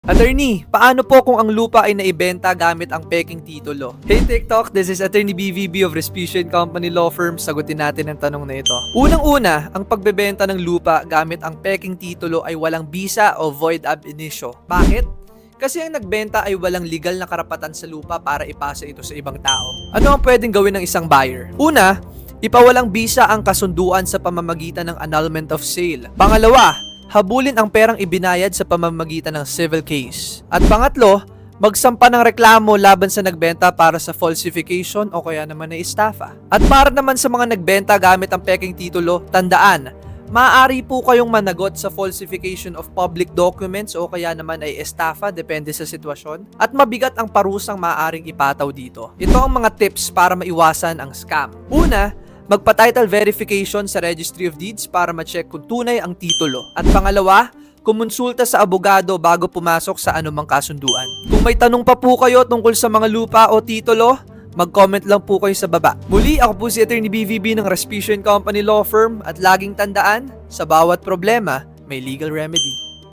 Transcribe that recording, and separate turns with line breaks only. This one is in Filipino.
Attorney, paano po kung ang lupa ay naibenta gamit ang peking titulo? Hey TikTok, this is Attorney BVB of Respucio Company Law Firm. Sagutin natin ang tanong na ito. Unang-una, ang pagbebenta ng lupa gamit ang peking titulo ay walang bisa o void ab initio. Bakit? Kasi ang nagbenta ay walang legal na karapatan sa lupa para ipasa ito sa ibang tao. Ano ang pwedeng gawin ng isang buyer? Una, ipawalang bisa ang kasunduan sa pamamagitan ng annulment of sale. Pangalawa, habulin ang perang ibinayad sa pamamagitan ng civil case. At pangatlo, magsampa ng reklamo laban sa nagbenta para sa falsification o kaya naman na estafa. At para naman sa mga nagbenta gamit ang peking titulo, tandaan, maaari po kayong managot sa falsification of public documents o kaya naman ay estafa, depende sa sitwasyon. At mabigat ang parusang maaaring ipataw dito. Ito ang mga tips para maiwasan ang scam. Una, magpa-title verification sa Registry of Deeds para ma-check kung tunay ang titulo. At pangalawa, kumonsulta sa abogado bago pumasok sa anumang kasunduan. Kung may tanong pa po kayo tungkol sa mga lupa o titulo, mag-comment lang po kayo sa baba. Muli, ako po si Attorney BVB ng Respucio Company Law Firm at laging tandaan, sa bawat problema, may legal remedy.